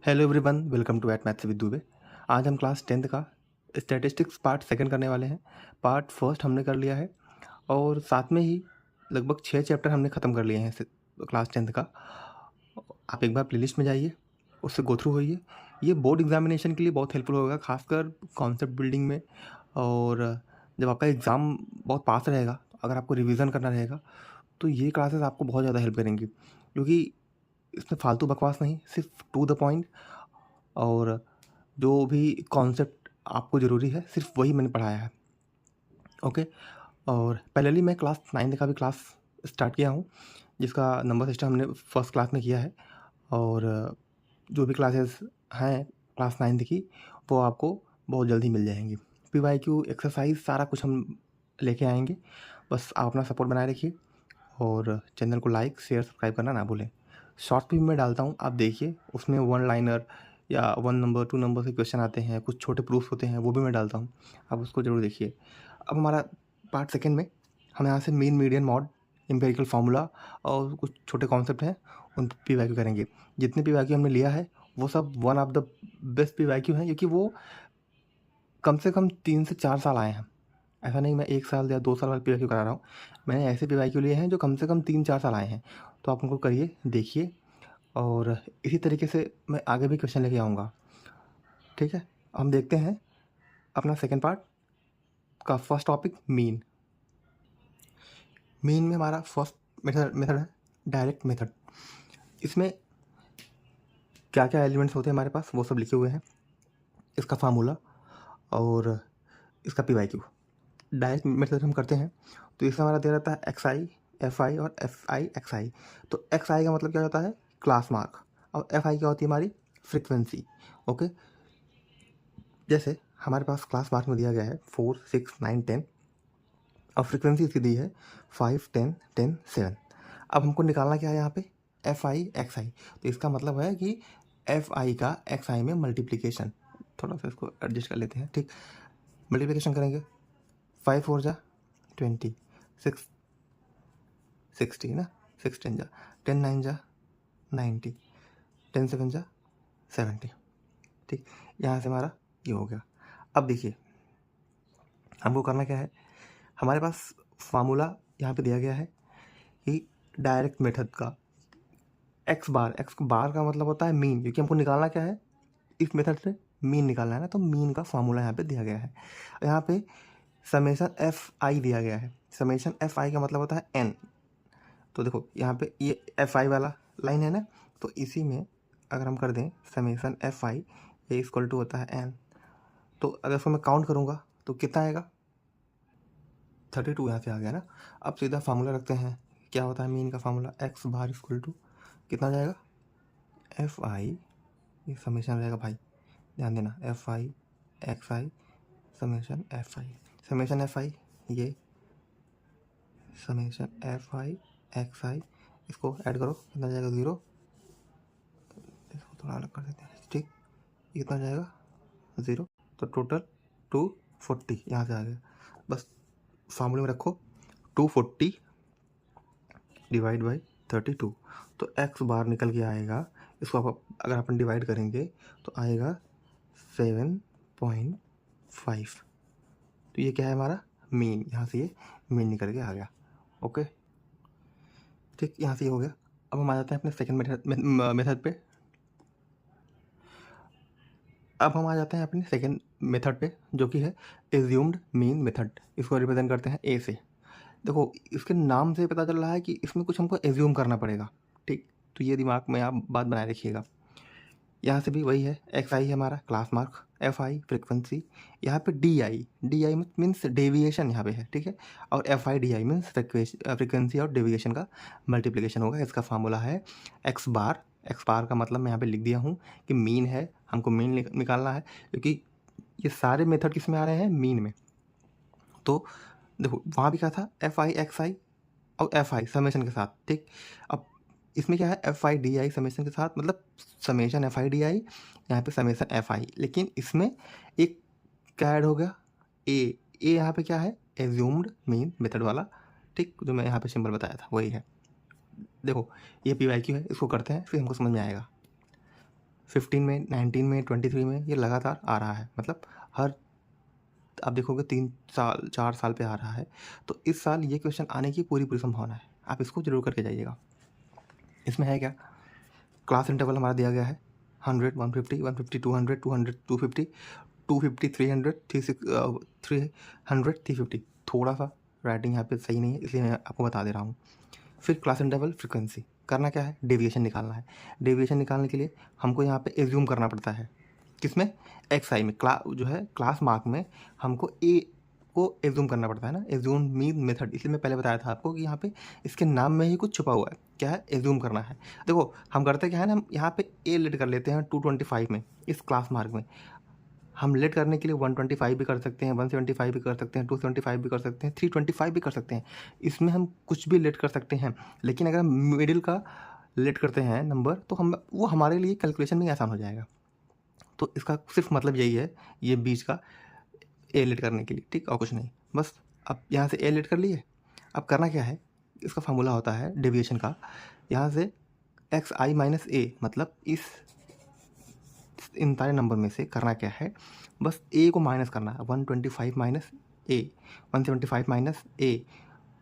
Hello everyone, welcome to at maths with Dubey. आज हम class 10th का स्टैटिस्टिक्स पार्ट सेकंड करने वाले हैं। पार्ट फर्स्ट हमने कर लिया है और साथ में ही लगभग 6 चैप्टर हमने ख़त्म कर लिए हैं क्लास 10th का। आप एक बार प्लेलिस्ट में जाइए, उससे गो थ्रू होइए। ये बोर्ड एग्जामिनेशन के लिए बहुत हेल्पफुल होगा, खासकर कॉन्सेप्ट बिल्डिंग में। और जब आपका एग्ज़ाम बहुत पास रहेगा, अगर आपको रिवीजन करना रहेगा तो ये क्लासेस आपको बहुत ज़्यादा हेल्प करेंगी, क्योंकि इसमें फालतू बकवास नहीं, सिर्फ टू द पॉइंट। और जो भी कॉन्सेप्ट आपको ज़रूरी है सिर्फ वही मैंने पढ़ाया है। ओके। और पैरेलली मैं क्लास 9 का भी क्लास स्टार्ट किया हूँ, जिसका नंबर सिस्टम हमने फर्स्ट क्लास में किया है। और जो भी क्लासेस हैं क्लास 9 की, वो आपको बहुत जल्दी मिल जाएंगी। PYQ एक्सरसाइज सारा कुछ हम लेके आएंगे। बस आप अपना सपोर्ट बनाए रखिए और चैनल को लाइक शेयर सब्सक्राइब करना ना भूलें। शॉर्ट भी मैं डालता हूँ, आप देखिए, उसमें वन लाइनर या 1 नंबर 2 नंबर से क्वेश्चन आते हैं, कुछ छोटे प्रूफ होते हैं, वो भी मैं डालता हूँ, आप उसको ज़रूर देखिए। अब हमारा पार्ट सेकंड में हम यहाँ से mean median mod empirical formula और कुछ छोटे कॉन्सेप्ट हैं, उन PYQ करेंगे। जितने PYQ हमने लिया है वो सब one of the best PYQ हैं, क्योंकि वो कम से कम 3 से 4 साल आए हैं। ऐसा नहीं मैं 1 साल या 2 साल वाले PYQ करा रहा हूँ, मैंने ऐसे PYQ लिए हैं जो कम से कम 3-4 साल आए हैं। तो आप उनको करिए, देखिए, और इसी तरीके से मैं आगे भी क्वेश्चन लेके आऊँगा। ठीक है, हम देखते हैं अपना सेकंड पार्ट का फर्स्ट टॉपिक, मीन। मीन में हमारा फर्स्ट मेथड है डायरेक्ट मेथड। इसमें क्या क्या एलिमेंट्स होते हैं हमारे पास वो सब लिखे हुए हैं, इसका फार्मूला और इसका PYQ। डायरेक्ट मेथड हम करते हैं तो इसमें हमारा दे रहता है XI, FI और FI XI। तो XI का मतलब क्या होता है, क्लास मार्क, और FI क्या होती है, हमारी फ्रिक्वेंसी। ओके, जैसे हमारे पास क्लास मार्क में दिया गया है 4, 6, 9, 10 और फ्रिक्वेंसी इसकी दी है 5, 10, 10, 7। अब हमको निकालना क्या है यहाँ पे, FI XI। तो इसका मतलब है कि FI का XI में मल्टीप्लिकेशन, थोड़ा सा इसको एडजस्ट कर लेते हैं। ठीक, मल्टीप्लिकेशन करेंगे, 5 4 जा 20, 6 60 ना, 6 10 जा 10, 9 जा 90, 10 7 जा 70। ठीक, यहाँ से हमारा ये हो गया। अब देखिए हमको करना क्या है, हमारे पास फार्मूला यहाँ पे दिया गया है कि डायरेक्ट मेथड का एक्स बार का मतलब होता है मीन, क्योंकि हमको निकालना क्या है, इस मेथड से मीन निकालना है ना, तो मीन का फार्मूला यहाँ पे दिया गया है। यहाँ पे समेशन FI दिया गया है। समेशन FI का मतलब होता है n। तो देखो यहाँ पे ये FI वाला लाइन है ना, तो इसी में अगर हम कर दें समेशन FI, ये इक्वल टू होता है n। तो अगर इसको मैं काउंट करूँगा तो कितना आएगा, 32 यहाँ से आ गया ना। अब सीधा फार्मूला रखते हैं, क्या होता है मीन का formula, X bar equal to कितना आ जाएगा, FI, ये समेशन रहेगा भाई, ध्यान देना, FI XI summation FI, summation FI ये समेशन FI XI, इसको ऐड करो कितना आ जाएगा, 0। इसको थोड़ा अलग कर देते हैं, ठीक, ये कितना आ जाएगा, 0। तो टोटल 240 यहाँ से आ गया। बस फार्मूले में रखो 240 डिवाइड बाई 32, तो एक्स बार निकल के आएगा। इसको आप अगर अपन डिवाइड करेंगे तो आएगा 7.5। तो ये क्या है हमारा मीन, यहाँ से ये मीन निकल के आ गया। ओके, ठीक, यहाँ से ये हो गया। अब हम आ जाते हैं अपने सेकंड मेथड पे। अब हम आ जाते हैं अपने सेकंड मेथड पे, जो कि है एज्यूम्ड मीन मेथड। इसको रिप्रेजेंट करते हैं ए से। देखो इसके नाम से पता चल रहा है कि इसमें कुछ हमको एज्यूम करना पड़ेगा। ठीक, तो ये दिमाग में आप बात बनाए रखिएगा। यहाँ से भी वही है, XI है हमारा क्लास मार्क, FI फ्रिक्वेंसी, यहाँ पे DI मीन्स डेविएशन यहाँ पे है, ठीक है, और FI DI मीन्स फ्रिक्वेंसी और डेविएशन का मल्टीप्लिकेशन होगा। इसका फार्मूला है एक्स बार का मतलब मैं यहाँ पे लिख दिया हूँ कि मीन है, हमको मीन निकालना है, क्योंकि ये सारे मेथड किस में आ रहे हैं, मीन में। तो देखो वहाँ भी क्या था, FI XI और FI समेशन के साथ। ठीक, अब इसमें क्या है, FI DI समेशन के साथ, मतलब समेशन FI DI, यहाँ पे समेशन FI, लेकिन इसमें एक क्या ऐड हो गया, ए यहाँ पे क्या है, एज्यूम्ड मीन मेथड वाला। ठीक, जो मैं यहाँ पे सिंबल बताया था वही है। देखो ये PYQ है, इसको करते हैं फिर हमको समझ में आएगा। 15 में, 19 में, 23 में ये लगातार आ रहा है, मतलब हर आप देखोगे 3 साल 4 साल पे आ रहा है। तो इस साल ये क्वेश्चन आने की पूरी संभावना है, आप इसको जरूर करके जाइएगा। इसमें है क्या, क्लास इंटरवल हमारा दिया गया है 100, 150, 150, 200, 200, 250, 250, 300, 300, 350। थोड़ा सा राइटिंग यहाँ पे सही नहीं है, इसलिए मैं आपको बता दे रहा हूँ। फिर क्लास इंटरवल फ्रिक्वेंसी करना क्या है, डेविएशन निकालना है। डेविएशन निकालने के लिए हमको यहाँ पे एज्यूम करना पड़ता है, किसमें, एक्स आई में, जो है क्लास मार्क में हमको ए को एज्यूम करना पड़ता है ना, एज्यूम मीन मेथड। इसलिए मैं पहले बताया था आपको कि यहाँ पे इसके नाम में ही कुछ छुपा हुआ है, क्या है, एज्यूम करना है। देखो हम करते क्या है ना, हम यहाँ पे ए लेट कर लेते हैं 225 में, इस क्लास मार्क में हम लेट करने के लिए 125 भी कर सकते हैं, 175 भी कर सकते हैं, 275 भी कर सकते हैं, 325 भी कर सकते हैं। इसमें हम कुछ भी लेट कर सकते हैं, लेकिन अगर हम मिडिल का लेट करते हैं नंबर, तो हम वो हमारे लिए कैलकुलेशन में आसान हो जाएगा। तो इसका सिर्फ मतलब यही है, ये बीच का ए लेट करने के लिए, ठीक, और कुछ नहीं। बस अब यहाँ से ए लेट कर लिए। अब करना क्या है, इसका फार्मूला होता है डेविएशन का, यहाँ से एक्स आई माइनस ए, मतलब इन सारे नंबर में से करना क्या है, बस ए को माइनस करना है। 125 माइनस ए, 175 माइनस ए,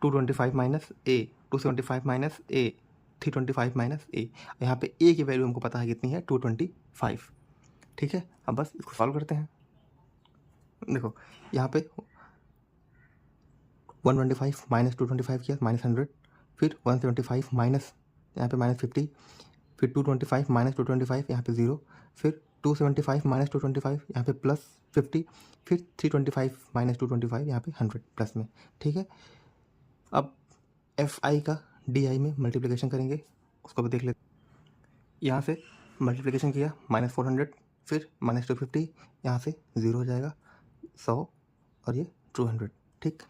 225 माइनस ए, 275 माइनस ए, 325 माइनस ए। यहाँ पे ए की वैल्यू हमको पता है कितनी है, 225, ठीक है। अब बस इसको सॉल्व करते हैं। देखो यहाँ पे 125 माइनस 225 किया, -100, फिर 175 माइनस, यहाँ पे -50, फिर 225 माइनस 225, यहाँ पे 0, फिर 275 माइनस 225, यहाँ पे +50, फिर 325 माइनस 225, यहाँ पे 100 प्लस में, ठीक है। अब एफ आई का डी आई में मल्टीप्लिकेशन करेंगे, उसको भी देख लेते। यहाँ से मल्टीप्लिकेशन किया -400, फिर -250, यहाँ से 0 हो जाएगा, 100 और ये 200, ठीक।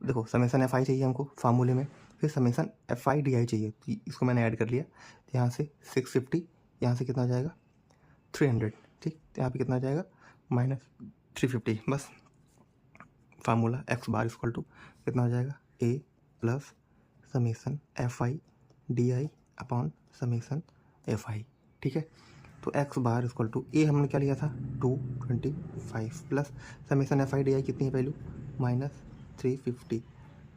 देखो समेसन एफ आई चाहिए हमको फार्मूले में, फिर समेसन एफ आई डी आई चाहिए, तो इसको मैंने ऐड कर लिया। तो यहाँ से 650, यहाँ से कितना हो जाएगा 300, ठीक। तो यहाँ पे कितना आ जाएगा -350। बस formula X bar equal to कितना हो जाएगा, A plus summation F I D I upon summation F I, ठीक है। तो X bar equal to A हमने क्या लिया था 225 plus summation F I D I कितनी है वैल्यू -350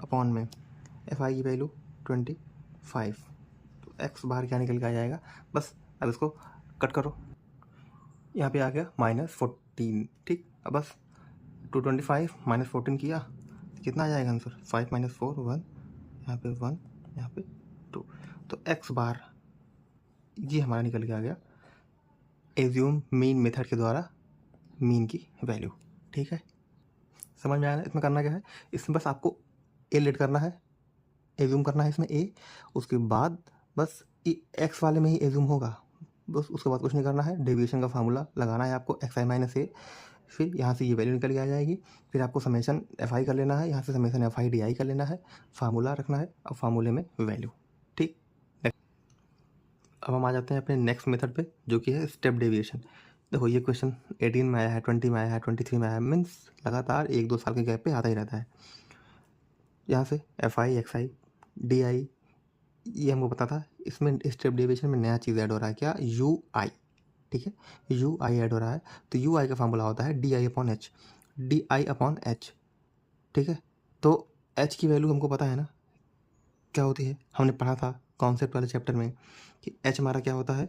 अपॉन में एफ आई की वैल्यू 25। तो एक्स बार क्या निकल के आ जाएगा, बस अब इसको कट करो, यहाँ पे आ गया -14, ठीक। अब बस 225 -14 किया, कितना आ जाएगा आंसर, 5 - 4 1, यहाँ पे 1, यहाँ पे 2। तो एक्स बार ये हमारा निकल के आ गया एज्यूम मीन मेथड के द्वारा मीन की वैल्यू, ठीक है। समझ में आया ना, इसमें करना क्या है, इसमें बस आपको ए लेट करना है, एज्यूम करना है इसमें ए, उसके बाद बस एक्स वाले में ही एज्यूम होगा, बस उसके बाद कुछ नहीं करना है। डेविएशन का फार्मूला लगाना है आपको, एक्स आई माइनस ए, फिर यहाँ से ये वैल्यू निकल के आ जाएगी, फिर आपको समेसन एफ आई कर लेना है, यहाँ से समेसन एफ आई डी आई कर लेना है, फार्मूला रखना है और फार्मूले में वैल्यू, ठीक। अब हम आ जाते हैं अपने नेक्स्ट मेथड पे, जो कि है स्टेप डेविएशन। देखो ये क्वेश्चन 18 में आया है, 20 में आया है, 23 में आया है, मीन्स लगातार 1-2 साल के गैप पे आता ही रहता है। यहाँ से F I X I D आई ये हमको पता था, इसमें स्टेप डेविएशन में नया चीज़ ऐड हो रहा है, क्या, यू आई, ठीक है, यू आई ऐड हो रहा है। तो यू आई का फार्मूला होता है D I upon H, D I upon H, ठीक है। तो एच की वैल्यू हमको पता है ना क्या होती है, हमने पढ़ा था कॉन्सेप्ट वाले चैप्टर में कि एच हमारा क्या होता है,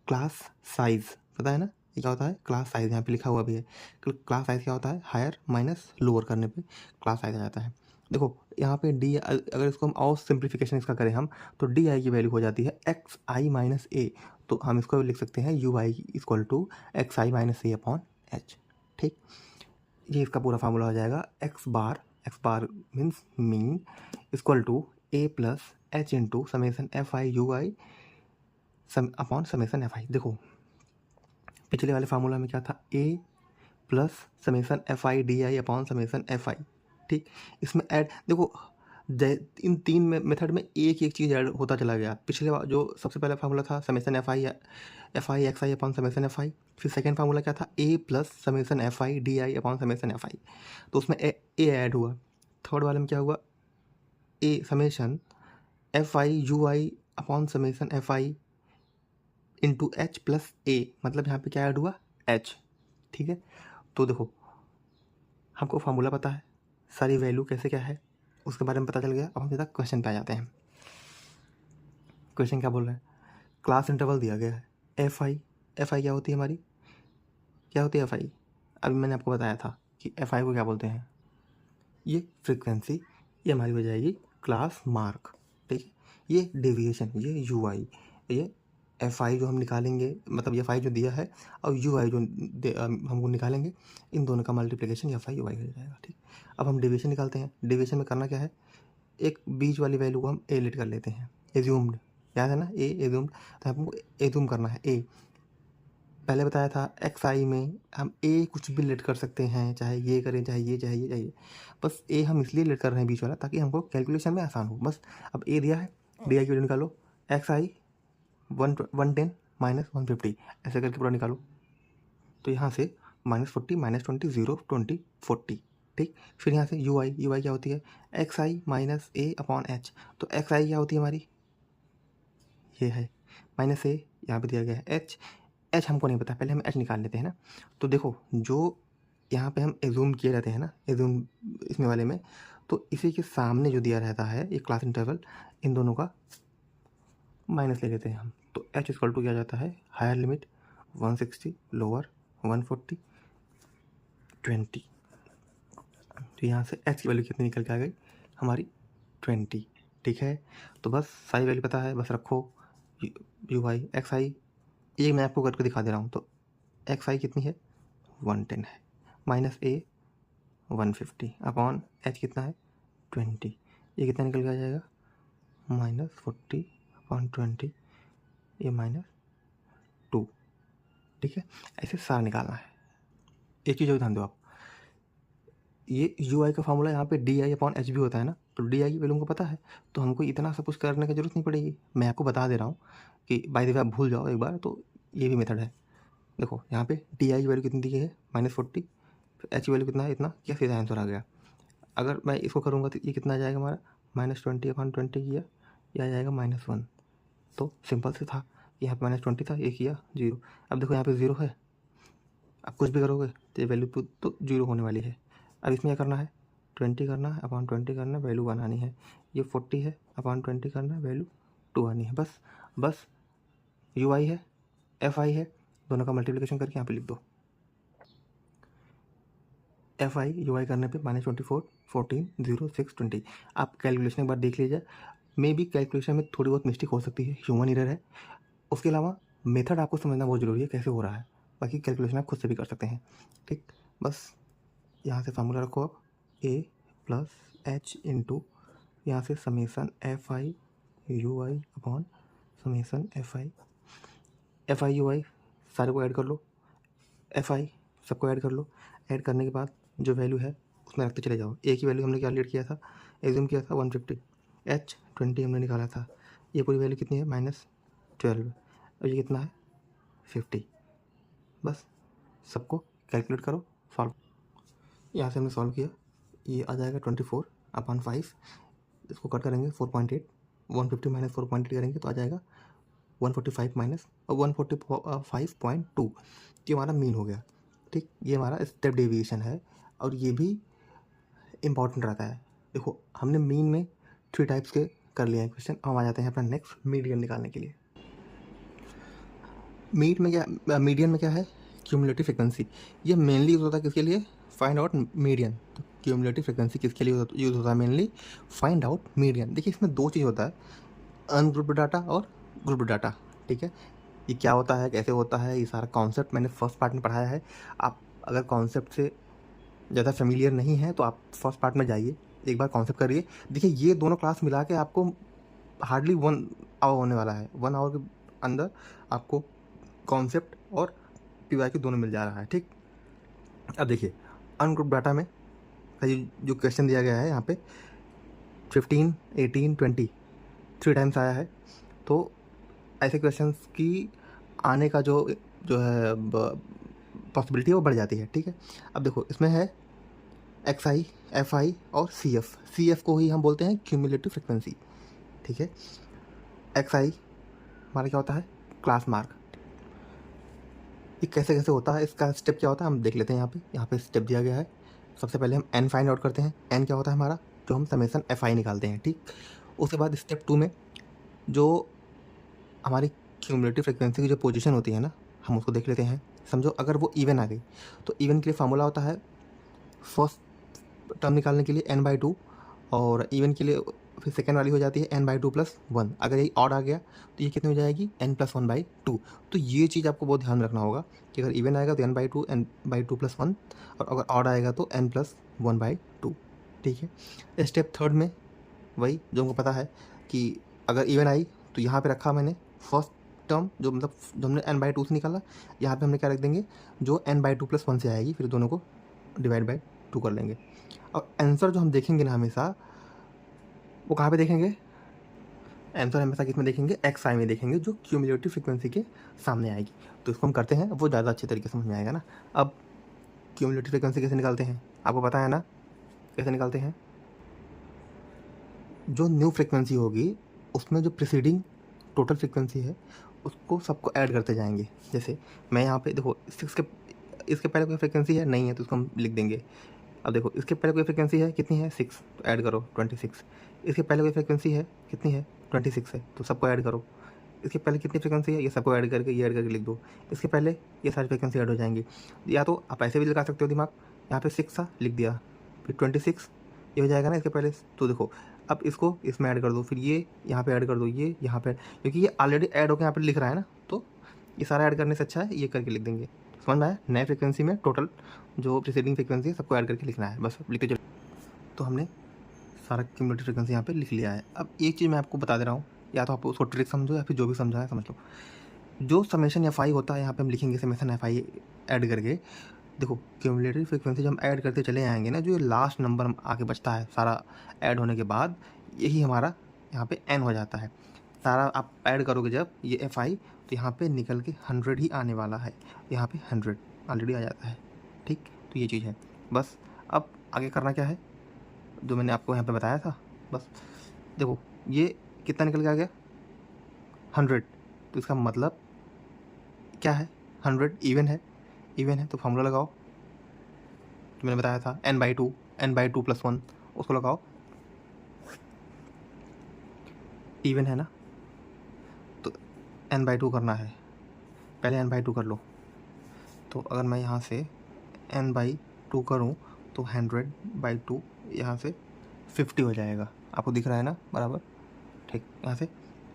क्लास साइज, पता है ना, ये क्या होता है, क्लास साइज, यहाँ पे लिखा हुआ भी है। क्लास साइज क्या होता है, हायर माइनस लोअर करने पे क्लास साइज आ जाता है। देखो यहाँ पे डी, अगर इसको हम और सिंप्लीफिकेशन इसका करें हम, तो डी आई की वैल्यू हो जाती है एक्स आई माइनस ए, तो हम इसको लिख सकते हैं U I equal to X I minus A upon H, ठीक। ये इसका पूरा फार्मूला हो जाएगा, X bar means mean equal to A plus H into summation F I U I upon summation F I. देखो पिछले वाले फार्मूला में क्या था, A plus summation F I D I upon summation F I, ठीक। इसमें add देखो इन 3 method में एक चीज़ ऐड होता चला गया। पिछले जो सबसे पहला फार्मूला था summation F I X I upon summation F I, फिर सेकेंड फार्मूला क्या था, A plus summation F I D I upon summation F I, तो उसमें ए ऐड हुआ। थर्ड वाले में क्या हुआ, A summation F I U I upon summation F I into H plus A, मतलब यहाँ पे क्या ऐड हुआ, एच। ठीक है, तो देखो हमको फार्मूला पता है, सारी वैल्यू कैसे क्या है उसके बारे में पता चल गया। अब हम सीधा क्वेश्चन पे आ जाते हैं। क्वेश्चन क्या बोल रहा है, क्लास इंटरवल दिया गया है एफ आई। एफ आई क्या होती है हमारी, क्या होती है एफ आई, अभी मैंने आपको बताया था कि एफ आई को क्या बोलते हैं, ये फ्रीक्वेंसी, ये हमारी हो जाएगी क्लास मार्क। ठीक है, ये डेविएशन, ये यू आई, ये एफ आई जो हम निकालेंगे, मतलब एफ आई जो दिया है और यू आई जो हमको निकालेंगे, इन दोनों का मल्टीप्लिकेशन एफ आई यू आई हो जाएगा। ठीक, अब हम डेविएशन निकालते हैं। डेविएशन में करना क्या है, एक बीच वाली वैल्यू को हम ए लेट कर लेते हैं, एज्यूम्ड, याद है ना, ए एज्यूम्ड, तो हमको एज्यूम करना है ए। पहले बताया था एक्स आई में हम ए कुछ भी लेट कर सकते हैं, चाहे ये करें, चाहे ये, चाहे ये, चाहे ये, बस ए हम इसलिए लेट कर रहे हैं बीच वाला ताकि हमको कैलकुलेशन में आसान हो। बस अब ए दिया है, डी आई की वैल्यू निकालो, एक्स आई 110 माइनस 150, ऐसे करके पूरा निकालो। तो यहाँ से -40 -20 0 20 40। ठीक, फिर यहाँ से यू आई, यू आई क्या होती है, x I minus A upon H. तो एक्स आई क्या होती है हमारी, ये है माइनस ए, यहाँ पे दिया गया है एच। एच हमको नहीं पता, पहले हम एच निकाल लेते हैं ना। तो देखो जो यहाँ पे हम एज्यूम किए रहते हैं ना, एज्यूम इसमें वाले में, तो इसी के सामने जो दिया रहता है ये क्लास इंटरवल, इन दोनों का माइनस ले लेते हैं हम। तो एच इक्वल टू क्या जाता है, हायर लिमिट 160, लोअर 140 20। तो यहाँ से एच की वैल्यू कितनी निकल के आ गई हमारी 20। ठीक है, तो बस सारी वैल्यू पता है, बस रखो यू आई एक्स आई, ये मैं आपको करके दिखा दे रहा हूँ। तो एक्स आई कितनी है 110 है, माइनस ए 150 अपॉन एच कितना है 20, ये कितना निकल के आ जाएगा -40 अपॉन 20, ये -2। ठीक है, ऐसे सारा निकालना है। एक चीज़ और ध्यान दो आप, ये यू आई का फार्मूला यहाँ पे डी आई अपॉन एच भी होता है ना, तो डी आई की वैल्यू हमको पता है, तो हमको इतना सब कुछ करने की जरूरत नहीं पड़ेगी। मैं आपको बता दे रहा हूँ कि बाय द वे आप भूल जाओ एक बार, तो ये भी मेथड है। देखो यहाँ पे डी आई की वैल्यू कितनी दी गई है -40, एच की वैल्यू कितना है इतना, क्या सीधा आंसर आ गया। अगर मैं इसको करूँगा तो ये कितना आ जाएगा हमारा -20 अपॉन 20 किया, ये आ जाएगा -1। तो सिंपल से था, यहाँ पे -20 था, ये किया 0। अब देखो यहाँ पे 0 है, अब कुछ भी करोगे तो ये वैल्यू तो 0 होने वाली है। अब इसमें क्या करना है, 20 करना है अपॉन 20 करना है, वैल्यू 1 आनी है। ये 40 है अपॉन 20 करना है, वैल्यू 2 आनी है। बस यू आई है, एफ आई है, दोनों का मल्टीप्लिकेशन करके यहाँ पे लिख दो। एफ आई यू आई करने पे -24 14 0 6 20। आप कैलकुलेशन एक बार देख लीजिए, मे बी कैलकुलेशन में थोड़ी बहुत मिस्टेक हो सकती है, ह्यूमन एरर है। उसके अलावा मेथड आपको समझना बहुत ज़रूरी है कैसे हो रहा है, बाकी कैलकुलेशन आप खुद से भी कर सकते हैं। ठीक, बस यहाँ से फार्मूला रखो आप, ए प्लस एच इंटू यहाँ से summation F I U I upon summation F I U I, सारे को ऐड कर लो, एफ आई सबको ऐड कर लो। ऐड करने के बाद जो वैल्यू है उसमें रखते चले जाओ। ए की वैल्यू हमने क्या लेट किया था, एज्यूम किया था 150, एच 20 हमने निकाला था, ये पूरी वैल्यू कितनी है -12, और ये कितना है 50। बस सबको कैलकुलेट करो, सॉल्व। यहाँ से हमने सॉल्व किया, ये आ जाएगा 24 अपॉन 5, इसको कट करेंगे 4.8, 150 माइनस 4.8 करेंगे तो आ जाएगा 145 माइनस 145.2, ये हमारा मीन हो गया। ठीक, ये हमारा स्टेप डेविएशन है और ये भी इम्पॉर्टेंट रहता है। देखो हमने मीन में 3 टाइप्स के कर लिए हैं क्वेश्चन। हम आ जाते हैं अपना नेक्स्ट मीडियन निकालने के लिए। मीडियन में क्या है, क्यूमुलेटिव फ्रिक्वेंसी। ये मेनली यूज़ होता है किसके लिए, फाइंड आउट मीडियन। तो क्यूमुलेटिव फ्रिक्वेंसी किसके लिए यूज़ होता है, मेनली फाइंड आउट मीडियन। देखिए इसमें 2 चीज़ होता है, अनग्रुप्ड डाटा और ग्रुप्ड डाटा। ठीक है, ये क्या होता है, कैसे होता है, ये सारा कॉन्सेप्ट मैंने फर्स्ट पार्ट में पढ़ाया है। आप अगर कॉन्सेप्ट से ज़्यादा फेमिलियर नहीं है तो आप फर्स्ट पार्ट में जाइए, एक बार कॉन्सेप्ट करिए। देखिए ये दोनों क्लास मिला के आपको हार्डली 1 आवर होने वाला है, 1 आवर के अंदर आपको कॉन्सेप्ट और पीवाईक्यू दोनों मिल जा रहा है। ठीक, अब देखिए अनग्रुप डाटा में जो क्वेश्चन दिया गया है यहाँ पे 15 18 20 3 टाइम्स आया है, तो ऐसे क्वेश्चंस की आने का जो है पॉसिबिलिटी है वो बढ़ जाती है। ठीक है, अब देखो इसमें है एक्स आई, एफ आई और सी एफ। सी एफ को ही हम बोलते हैं क्यूमुलेटिव फ्रिक्वेंसी। ठीक है, एक्स आई हमारा क्या होता है, क्लास मार्क। ये कैसे कैसे होता है, इसका स्टेप क्या होता है हम देख लेते हैं। यहाँ पे स्टेप दिया गया है। सबसे पहले हम एन फाइंड आउट करते हैं। एन क्या होता है हमारा, जो हम समेसन एफ आई निकालते हैं, ठीक। उसके बाद स्टेप 2 में जो हमारी क्यूमुलेटिव फ्रिक्वेंसी की जो पोजीशन होती है ना, हम उसको देख लेते हैं। समझो अगर वो इवन आ गई तो इवन के लिए फार्मूला होता है फर्स्ट टर्म निकालने के लिए n/2, और इवन के लिए फिर सेकेंड वाली हो जाती है n/2+1। अगर यही ऑड आ गया तो ये कितनी हो जाएगी n+1/2। तो ये चीज़ आपको बहुत ध्यान रखना होगा कि अगर इवन आएगा तो n/2+1, और अगर ऑड आएगा तो n+1/2, ठीक है। स्टेप थर्ड में वही जो हमको पता है कि अगर इवन आई तो यहाँ पे रखा मैंने फर्स्ट टर्म, जो मतलब जो हमने n/2 से निकाला, यहाँ पे हमने क्या रख देंगे, जो n/2+1 से आएगी, फिर दोनों को डिवाइड बाय 2 कर लेंगे। और आंसर जो हम देखेंगे ना हमेशा, वो कहाँ पे देखेंगे, आंसर हमेशा किस में देखेंगे, एक्स आई में देखेंगे, जो क्यूमुलेटिव फ्रिक्वेंसी के सामने आएगी। तो इसको हम करते हैं, वो ज़्यादा अच्छे तरीके से समझ में आएगा ना। अब क्यूमुलेटिव फ्रिक्वेंसी कैसे निकालते हैं आपको पता है ना, कैसे निकालते हैं। जो न्यू फ्रिक्वेंसी होगी उसमें जो प्रीसीडिंग टोटल फ्रिक्वेंसी है उसको सबको ऐड करते जाएंगे। जैसे मैं यहाँ पे देखो, इसके पहले कोई फ्रिक्वेंसी है नहीं है तो उसको हम लिख देंगे। अब देखो इसके पहले कोई फ्रिक्वेंसी है कितनी है 6, तो ऐड करो 26। इसके पहले कोई फ्रिक्वेंसी है कितनी है 26 है, तो सबको ऐड करो। इसके पहले कितनी फ्रिक्वेंसी है, ये सबको ऐड करके ये ऐड करके लिख दो। इसके पहले ये सारी फ्रिक्वेंसी ऐड हो जाएंगी। या तो आप ऐसे भी लगा सकते हो दिमाग, यहाँ पे 6 था लिख दिया, फिर 26 ये हो जाएगा ना इसके पहले। तो देखो अब इसको इसमें ऐड कर दो, फिर ये यहाँ पे ऐड कर दो, ये यहाँ पे, क्योंकि ये ऑलरेडी ऐड होकर यहाँ पे लिख रहा है ना, तो ये सारा ऐड करने से अच्छा है ये करके लिख देंगे। समझ में आया, नए फ्रिक्वेंसी में टोटल जो प्रीसीडिंग फ्रिक्वेंसी है सबको ऐड करके लिखना है, बस लिखते चलो। तो हमने सारा क्यूमुलेटिव फ्रिक्वेंसी यहाँ पे लिख लिया है। अब एक चीज़ मैं आपको बता दे रहा हूँ, या तो आप उसको ट्रिक समझो या फिर जो भी समझा है समझ लो। जो समेशन एफ आई होता है यहाँ पे हम लिखेंगे समेशन एफ आई ऐड करके। देखो क्यूमुलेटिव फ्रिक्वेंसी जब हम ऐड करते चले आएंगे ना, जो ये लास्ट नंबर आके बचता है सारा ऐड होने के बाद, यही हमारा यहाँ पे एन हो जाता है। सारा आप ऐड करोगे जब ये एफ आई, तो यहाँ पे निकल के 100 ही आने वाला है। यहाँ पे 100 ऑलरेडी आ जाता है, ठीक। तो ये चीज़ है बस। अब आगे करना क्या है, जो मैंने आपको यहाँ पे बताया था, बस देखो ये कितना निकल के आ गया 100। तो इसका मतलब क्या है, 100 इवन है, इवन है तो फॉर्मूला लगाओ जो मैंने बताया था n/2, n/2+1, उसको लगाओ। इवन है ना, तो n/2 करना है, पहले n/2 कर लो। तो अगर मैं यहाँ से n/2 करूँ तो 100/2 यहाँ से 50 हो जाएगा। आपको दिख रहा है ना बराबर, ठीक। यहाँ से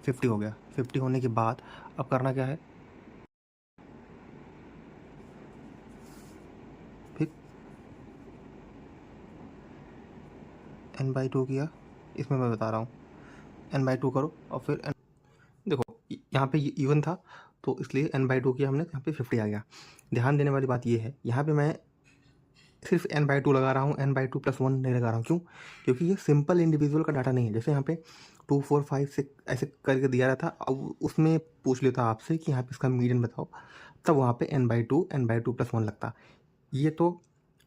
50 हो गया। 50 होने के बाद अब करना क्या है, फिर n/2 किया, इसमें मैं बता रहा हूँ n/2 करो, और फिर देखो यहाँ पे ये इवन था तो इसलिए n/2 किया हमने, यहाँ पे 50 आ गया। ध्यान देने वाली बात ये है, यहाँ पे मैं सिर्फ n/2 लगा रहा हूँ, n/2+1 नहीं लगा रहा हूँ। क्यों, क्योंकि ये सिंपल इंडिविजुअल का डाटा नहीं है। जैसे यहाँ पे 2, 4, 5, 6 ऐसे करके दिया रहा था, अब उसमें पूछ लेता आपसे कि यहाँ पे इसका मीडियन बताओ, तब वहाँ पे n/2+1 लगता। ये तो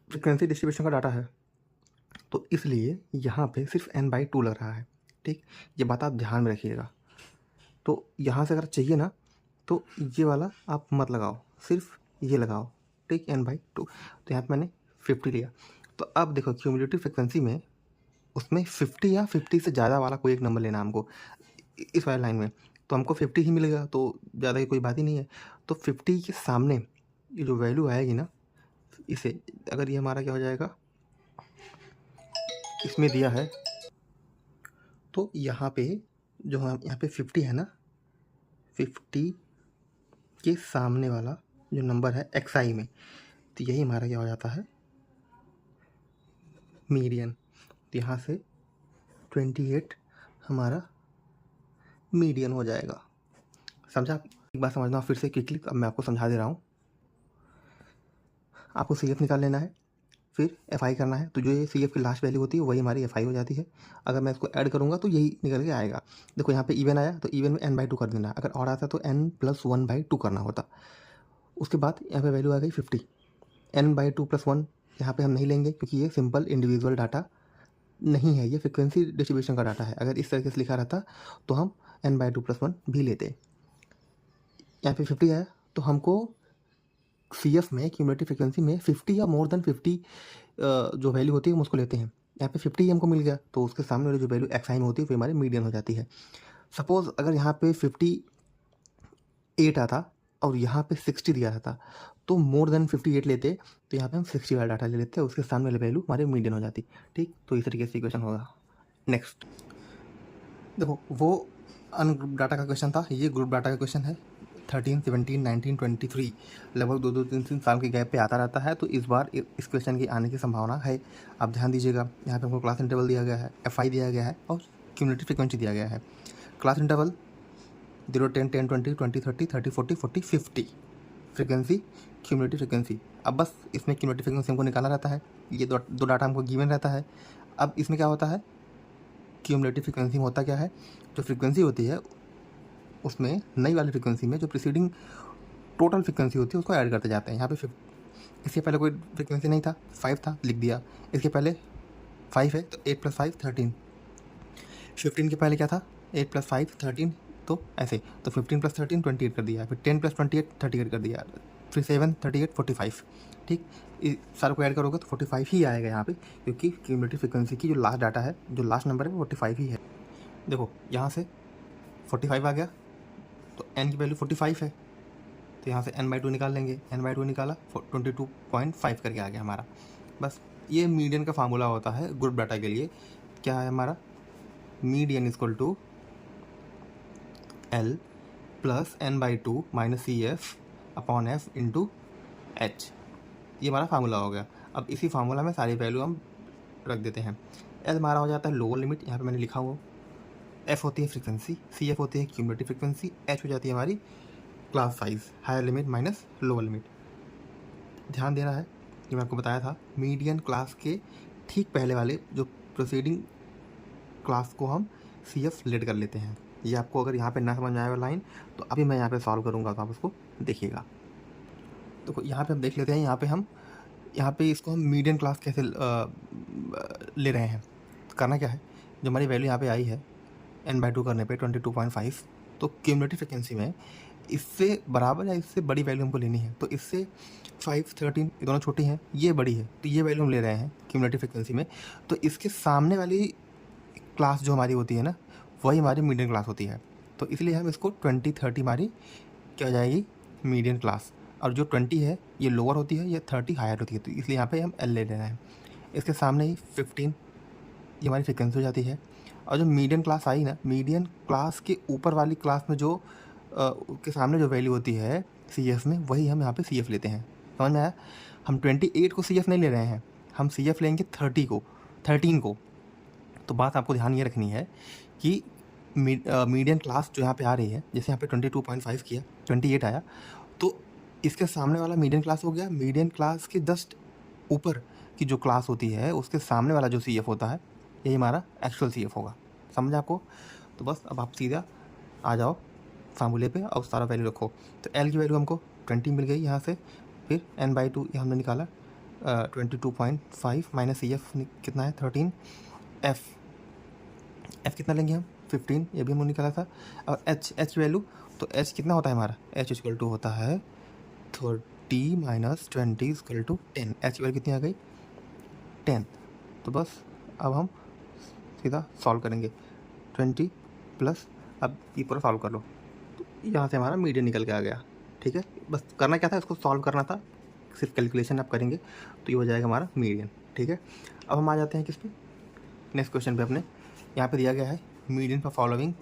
फ्रिक्वेंसी डिस्ट्रीब्यूशन का डाटा है, तो इसलिए यहाँ पे सिर्फ n/2 लग रहा है, ठीक। ये बात आप ध्यान में रखिएगा। तो यहाँ से अगर चाहिए ना तो ये वाला आप मत लगाओ, सिर्फ ये लगाओ, ठीक, n/2। तो यहाँ पे मैंने 50 लिया। तो अब देखो क्यूमुलेटिव फ्रिक्वेंसी में उसमें 50 या 50 से ज़्यादा वाला कोई एक नंबर लेना हमको इस वाले लाइन में, तो हमको 50 ही मिलेगा, तो ज़्यादा की कोई बात ही नहीं है। तो 50 के सामने ये जो वैल्यू आएगी ना, इसे अगर ये हमारा क्या हो जाएगा, इसमें दिया है, तो यहाँ पे जो हम यहाँ पे 50 है ना, 50 के सामने वाला जो नंबर है एक्स आई में, तो यही हमारा क्या हो जाता है मीडियन। तो यहाँ से 28 हमारा मीडियन हो जाएगा। समझा, एक बार समझना फिर से क्विकली, अब मैं आपको समझा दे रहा हूँ। आपको सी एफ निकाल लेना है, फिर एफ आई करना है। तो जो ये सी एफ की लास्ट वैल्यू होती है वही हमारी एफ आई हो जाती है। अगर मैं इसको ऐड करूँगा तो यही निकल के आएगा। देखो यहाँ पे इवन आया तो इवन में n/2 कर देना, अगर और आता तो n+1/2 करना होता। उसके बाद यहाँ पे वैल्यू आ गई 50, n/2+1 यहाँ पे हम नहीं लेंगे क्योंकि ये सिंपल इंडिविजुअल डाटा नहीं है, ये फ्रिक्वेंसी डिस्ट्रीब्यूशन का डाटा है। अगर इस तरीके से लिखा रहता तो हम n/2+1 भी लेते। यहाँ पे 50 आया तो हमको सी एफ में क्यूमुलेटिव फ्रिक्वेंसी में 50 या मोर देन 50 जो वैल्यू होती है हम उसको लेते हैं। यहाँ पे 50 हमको मिल गया तो उसके सामने वाली जो वैल्यू एक्साइन होती है वो हमारी मीडियन हो जाती है। सपोज़ अगर यहाँ पे 58 आता और यहाँ पे 60 दिया रहता तो मोर देन 58 लेते, तो यहाँ पे हम 60 वाला डाटा ले लेते हैं, उसके सामने वाली वैल्यू हमारी मीडियन हो जाती। ठीक, तो इस तरीके से इक्वेशन होगा। नेक्स्ट देखो, वो अनग्रुप डाटा का क्वेश्चन था, ये ग्रुप डाटा का क्वेश्चन है। 13, 17, 19, 23 लगभग 2-3 साल के गैप पे आता रहता है, तो इस बार इस क्वेश्चन की आने की संभावना है। आप ध्यान दीजिएगा, यहाँ पे हमको क्लास इंटरवल दिया गया है, FI दिया गया है और क्यूमुलेटिव फ्रिक्वेंसी दिया गया है। Class interval 0, 10, 10, 20, 20, 30, 30, 40, 40, 50 frequency cumulative frequency. अब बस इसमें क्यूमुलेटिव फ्रिक्वेंसी हमको निकालना रहता है, ये दो डाटा हमको गिवन रहता है। अब इसमें क्या होता है, क्यूमुलेटिव फ्रिक्वेंसी में होता क्या है, जो फ्रिक्वेंसी होती है उसमें नई वाली फ्रिक्वेंसी में जो प्रीसीडिंग टोटल फ्रिक्वेंसी होती है उसको ऐड करते जाते हैं। यहाँ पे इसके पहले कोई फ्रिक्वेंसी नहीं था, 5 था, लिख दिया। इसके पहले 5 है तो 8 + 5 13। 15 के पहले क्या था, 8 + 5 13, तो ऐसे तो 15 + 13 28 कर दिया, फिर 10 + 28 38 कर दिया, फिर 7 38 45। ठीक, सारे को ऐड करोगे तो 45 ही आएगा यहाँ पे, क्योंकि क्यूमुलेटिव फ्रिक्वेंसी की जो लास्ट डाटा है, जो लास्ट नंबर है वो 45 ही है। देखो यहाँ से 45 आ गया तो n की वैल्यू 45 है, तो यहाँ से n/2 निकाल लेंगे, n/2 निकाला 22.5 करके आ गया हमारा। बस ये मीडियन का फार्मूला होता है ग्रुप डाटा के लिए। क्या है हमारा, median equal to L + n/2 - CF/F × H, ये हमारा फार्मूला हो गया। अब इसी फार्मूला में सारी वैल्यू हम रख देते हैं। L हमारा हो जाता है लोअर लिमिट, यहाँ पे मैंने लिखा हुआ, F होती है फ्रिक्वेंसी, CF होती है क्यूमुलेटिव फ्रिक्वेंसी, H हो जाती है हमारी class size, higher limit minus lower limit. ध्यान देना है कि मैं आपको बताया था मीडियन क्लास के ठीक पहले वाले जो प्रोसीडिंग क्लास को हम CF लेट कर लेते हैं। ये आपको अगर यहाँ पे ना समझ में आएगा लाइन, तो अभी मैं यहाँ पे सॉल्व करूँगा तो आप उसको देखिएगा। तो यहाँ पे हम देख लेते हैं, यहाँ पे इसको हम मीडियन क्लास कैसे ले रहे हैं। करना क्या है, जो हमारी वैल्यू यहाँ पे आई है n/2 करने पे 22.5, तो क्यूमुलेटिव फ्रिक्वेंसी में इससे बराबर या इससे बड़ी वैल्यू हमको लेनी है। तो इससे 5, 13 ये दोनों छोटी हैं, ये बड़ी है, तो ये वैल्यू हम ले रहे हैं क्यूमुलेटिव फ्रिक्वेंसी में। तो इसके सामने वाली क्लास जो हमारी होती है ना, वही हमारी मीडियन क्लास होती है। तो इसलिए हम इसको 20, 30 हमारी क्या हो जाएगी, मीडियन क्लास। और जो 20 है ये लोअर होती है, ये 30 हायर होती है, तो इसलिए यहाँ पे हम L ले रहे हैं। इसके सामने ही 15 ये हमारी फ्रिक्वेंसी हो जाती है। और जो मीडियन क्लास आई ना, मीडियन क्लास के ऊपर वाली क्लास में जो के सामने जो वैल्यू होती है CF में, वही हम यहाँ पे CF लेते हैं। समझ में आया, हम 28 को CF नहीं ले रहे हैं, हम CF लेंगे 13 को। तो बात आपको ध्यान ये रखनी है कि मीडियन क्लास जो यहाँ पे आ रही है, जैसे यहाँ पे 22.5 किया, 28 आया, तो इसके सामने वाला मीडियन क्लास हो गया। मीडियन क्लास के जस्ट ऊपर की जो क्लास होती है उसके सामने वाला जो CF होता है, यही हमारा एक्चुअल CF होगा। समझ आपको, तो बस अब आप सीधा आ जाओ फार्मूले पे और सारा वैल्यू रखो। तो L की वैल्यू हमको 20 मिल गई यहाँ से, फिर n/2 ये हमने निकाला 22.5 माइनस CF कितना है 13, F कितना लेंगे हम 15, ये भी हमने निकाला था। और H वैल्यू, तो H कितना होता है हमारा, H इक्वल टू होता है 30 - 20 इक्वल टू 10। H वैल्यू कितनी आ गई 10। तो बस अब हम सीधा सॉल्व करेंगे 20 प्लस, अब ये पूरा सॉल्व कर लो, तो यहाँ से हमारा मीडियन निकल के आ गया। ठीक है, बस करना क्या था, इसको सॉल्व करना था, सिर्फ कैलकुलेशन आप करेंगे तो ये हो जाएगा हमारा मीडियन। ठीक है, अब हम आ जाते हैं किस पे, नेक्स्ट क्वेश्चन पे अपने। यहाँ पे दिया गया है median for following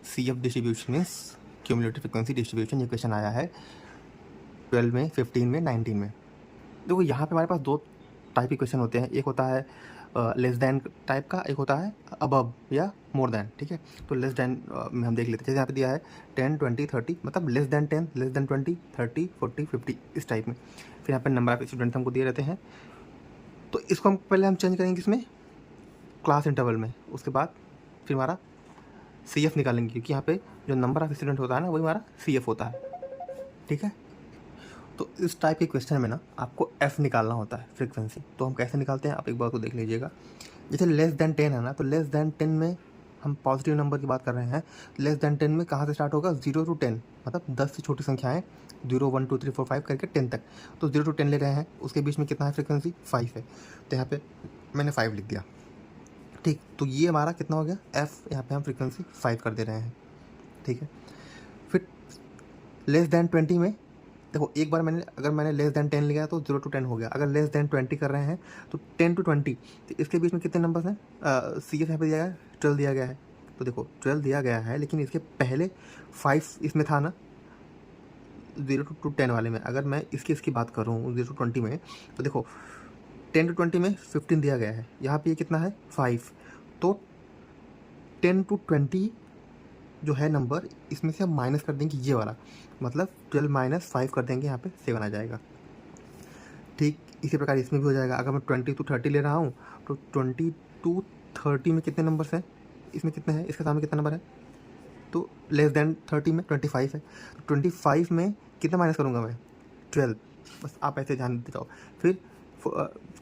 CF distribution means cumulative frequency distribution. ये क्वेश्चन आया है 12 में, 15 में, 19 में। देखो यहाँ पे हमारे पास दो टाइप के क्वेश्चन होते हैं, एक होता है लेस दैन टाइप का, एक होता है अबव या मोर दैन। ठीक है, तो लेस दैन में हम देख लेते हैं, जैसे यहाँ पे दिया है 10, 20, 30, मतलब लेस दैन 10, लेस दैन 20, 30, 40, 50 इस टाइप में। फिर यहाँ पे नंबर ऑफ स्टूडेंट्स हमको दिए रहते हैं, तो इसको हम पहले हम चेंज करेंगे इसमें क्लास इंटरवल में, उसके बाद फिर हमारा CF निकालेंगे, क्योंकि यहाँ पे जो नंबर ऑफ स्टूडेंट होता है ना, वही हमारा CF होता है। ठीक है, तो इस टाइप के क्वेश्चन में ना आपको F निकालना होता है फ्रीक्वेंसी। तो हम कैसे निकालते हैं आप एक बार को देख लीजिएगा। जैसे लेस दैन 10 है ना, तो लेस दैन 10 में हम पॉजिटिव नंबर की बात कर रहे हैं। लेस दैन 10 में कहाँ से स्टार्ट होगा, 0 to 10, मतलब 10 से छोटी संख्याएँ 0 1 2 3 4 5 करके 10 तक, तो 0 to 10 ले रहे हैं, उसके बीच में कितना है फ्रिक्वेंसी 5 है, तो यहाँ पे मैंने 5 लिख दिया। ठीक, तो ये हमारा कितना हो गया एफ, यहाँ पे हम फ्रिक्वेंसी 5 कर दे रहे हैं। ठीक है, फिर लेस दैन 20 में देखो, एक बार मैंने लेस दैन 10 लिया तो 0 to 10 हो गया। अगर लेस दैन 20 कर रहे हैं तो 10 to 20, तो इसके बीच में कितने नंबर्स हैं, सी एफ यहाँ पे दिया गया है 12 दिया गया है, तो देखो 12 दिया गया है, लेकिन इसके पहले 5 इसमें था ना 0 to 10 वाले में। अगर मैं इसकी बात करूँ 0 to 20 में, तो देखो 10 to 20 में 15 दिया गया है, यहाँ पे ये कितना है 5, तो 10 to 20 जो है नंबर, इसमें से हम माइनस कर देंगे ये वाला, मतलब 12 माइनस 5 कर देंगे, यहाँ पे 7 आ जाएगा। ठीक, इसी प्रकार इसमें भी हो जाएगा। अगर मैं 20 to 30 ले रहा हूँ तो 20 to 30 में कितने नंबर्स हैं, इसमें कितने हैं, इसके सामने कितना नंबर है, तो लेस दैन 30 में 25 है, तो 25 में कितना माइनस करूँगा मैं 12, बस आप ऐसे ध्यान देते जाओ। फिर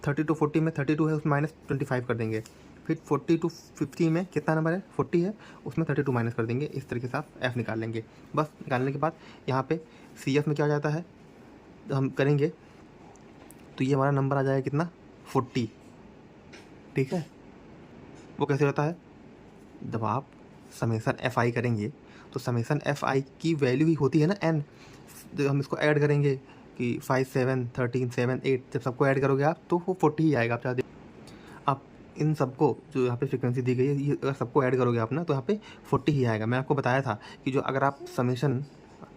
30 to 40 में 32 है, उसमें माइनस 25 कर देंगे। फिर 40 to 50 में कितना नंबर है 40 है, उसमें 32 माइनस कर देंगे। इस तरीके से आप एफ़ निकाल लेंगे। बस निकालने के बाद यहाँ पे सी एफ में क्या आ जाता है, तो हम करेंगे तो ये हमारा नंबर आ जाएगा कितना 40। ठीक है, वो कैसे होता है, जब आप समेसन एफ आई करेंगे तो समेसन एफ आई की वैल्यू ही होती है ना एन, जब हम इसको ऐड करेंगे कि 5 7 13 7 8, जब सबको ऐड करोगे आप तो वो 40 ही आएगा। आप चाहते आप इन सबको जो यहाँ पे फ्रिक्वेंसी दी गई है, ये अगर सबको ऐड करोगे आप ना तो यहाँ पे 40 ही आएगा। मैं आपको बताया था कि जो अगर आप समेसन,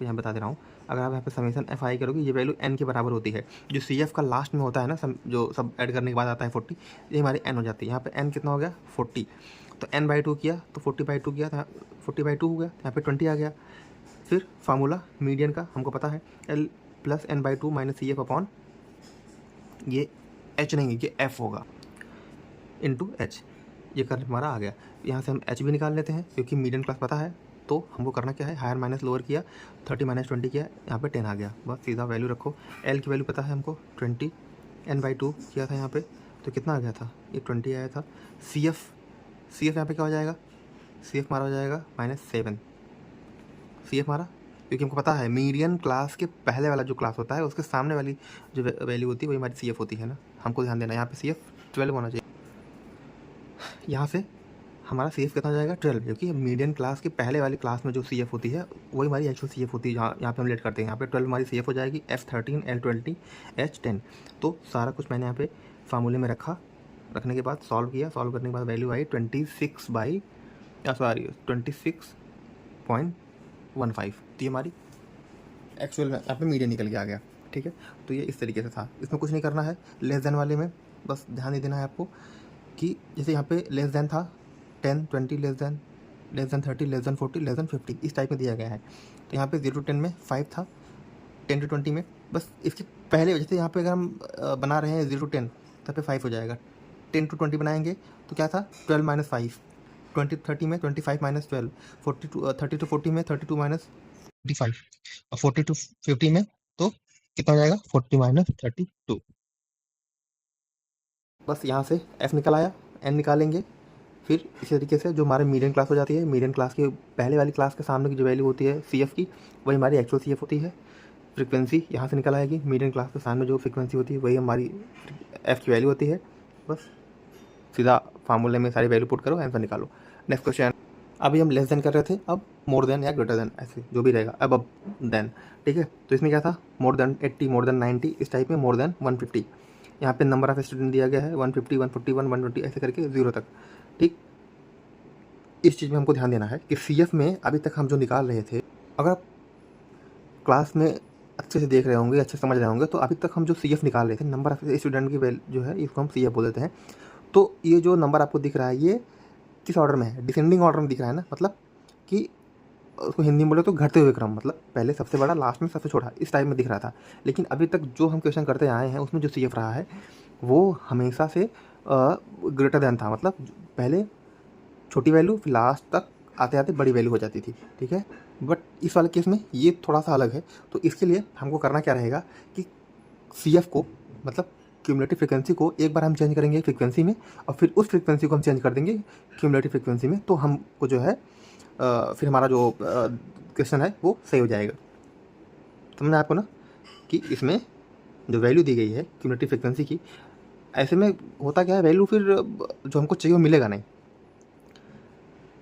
यहाँ बता दे रहा हूँ, अगर आप यहाँ पे समेसन एफ आई करोगे ये वैल्यू एन के बराबर होती है। जो सी एफ का लास्ट में होता है ना, जो सब ऐड करने के बाद आता है 40, ये हमारी एन हो जाती है। यहाँ पे एन कितना हो गया 40, तो n/2 किया तो 40/2 किया था, 40/2 हो गया, यहाँ पे 20 आ गया। फिर फार्मूला मीडियन का हमको पता है, l plus n/2 minus C F upon, ये h नहीं ये f होगा, इंटू h, ये करंट हमारा आ गया। यहाँ से हम h भी निकाल लेते हैं क्योंकि मीडियन क्लास पता है, तो हमको करना क्या है, हायर माइनस लोअर किया, 30 माइनस 20 किया, यहाँ पे 10 आ गया। बस सीधा वैल्यू रखो, l की वैल्यू पता है हमको 20, n/2 किया था यहाँ पे तो कितना आ गया था, ये 20 आया था। सी एफ यहाँ पे क्या हो जाएगा, सी एफ हमारा हो जाएगा -7, सी एफ हमारा, क्योंकि हमको पता है मीडियन क्लास के पहले वाला जो क्लास होता है उसके सामने वाली जो वैल्यू होती है वही हमारी सी एफ होती है ना, हमको ध्यान देना। यहाँ पे सी एफ 12 होना चाहिए, यहाँ से हमारा सी एफ कितना हो जाएगा 12, क्योंकि मीडियन क्लास के पहले वाली क्लास में जो सी एफ होती है वही हमारी एक्चुअल सी एफ होती है। यहाँ पे हम लेट करते हैं, यहाँ पे 12 हमारी सी एफ हो जाएगी, F13 L20 H10। तो सारा कुछ मैंने यहाँ पे फार्मूले में रखने के बाद सॉल्व किया, सॉल्व करने के बाद वैल्यू आई 26.15, तो ये हमारी एक्चुअल में यहाँ पे मीडियन निकल के आ गया। ठीक है, तो ये इस तरीके से था, इसमें कुछ नहीं करना है। लेस देन वाले में बस ध्यान दे देना है आपको कि जैसे यहाँ पे लेस देन था 10 20, less than 30, less than 40, less than 50, इस टाइप में दिया गया है। तो यहाँ पे 0 to 10 में 5 था, 10 to 20 में बस इसके पहले, जैसे यहाँ पे अगर हम बना रहे हैं 0 to 10 तब पे 5 हो जाएगा। 10 to 20 बनाएंगे तो क्या था 12 माइनस 5, 20 30 में 25 माइनस 12, 30 to 40 में 32 माइनस 45, और 40 to 50 में तो कितना हो जाएगा 40 माइनस 32। बस यहाँ से f निकल आया, n निकालेंगे। फिर इसी तरीके से जो हमारे मीडियन क्लास हो जाती है, मीडियन क्लास के पहले वाली क्लास के सामने की जो वैल्यू होती है सी एफ की, वही हमारी एक्चुअल सी एफ होती है। फ्रिक्वेंसी यहाँ से निकल आएगी, मीडियन क्लास के सामने जो फ्रिक्वेंसी होती है वही हमारी एफ की वैल्यू होती है। बस सीधा फार्मूले में सारी वैल्यू पुट करो, आंसर निकालो। नेक्स्ट क्वेश्चन, अभी हम लेस देन कर रहे थे, अब मोर देन या ग्रेटर देन, ऐसे जो भी रहेगा अब देन। ठीक है, तो इसमें क्या था मोर देन 80, मोर देन 90, इस टाइप में मोर देन 150। यहाँ पे नंबर ऑफ स्टूडेंट दिया गया है 150, 141, 120 ऐसे करके 0 तक। ठीक, इस चीज़ में हमको ध्यान देना है कि सी एफ में अभी तक हम जो निकाल रहे थे, अगर आप क्लास में अच्छे से देख रहे होंगे, अच्छे से समझ रहे होंगे, तो अभी तक हम जो सी एफ निकाल रहे थे, नंबर ऑफ स्टूडेंट की वैल्यू जो है इसको हम सी एफ बोल देते हैं। तो ये जो नंबर आपको दिख रहा है ये किस ऑर्डर में है, डिसेंडिंग ऑर्डर में दिख रहा है ना, मतलब कि उसको हिंदी में बोले तो घटते हुए क्रम, मतलब पहले सबसे बड़ा, लास्ट में सबसे छोटा, इस टाइप में दिख रहा था। लेकिन अभी तक जो हम क्वेश्चन करते आए हैं उसमें जो सी एफ रहा है वो हमेशा से ग्रेटर देन था, मतलब पहले छोटी वैल्यू फिर लास्ट तक आते आते बड़ी वैल्यू हो जाती थी। ठीक है, बट इस वाले केस में ये थोड़ा सा अलग है। तो इसके लिए हमको करना क्या रहेगा कि सी एफ को, मतलब क्यूमुलेटिव फ्रिक्वेंसी को एक बार हम चेंज करेंगे फ्रिक्वेंसी में, और फिर उस फ्रिक्वेंसी को हम चेंज कर देंगे क्यूमुलेटिव फ्रिक्वेंसी में, तो हमको जो है फिर हमारा जो क्वेश्चन है वो सही हो जाएगा। समझ में आपको ना कि इसमें जो वैल्यू दी गई है क्यूमुलेटिव फ्रिक्वेंसी की, ऐसे में होता क्या है, वैल्यू फिर जो हमको चाहिए वो मिलेगा नहीं।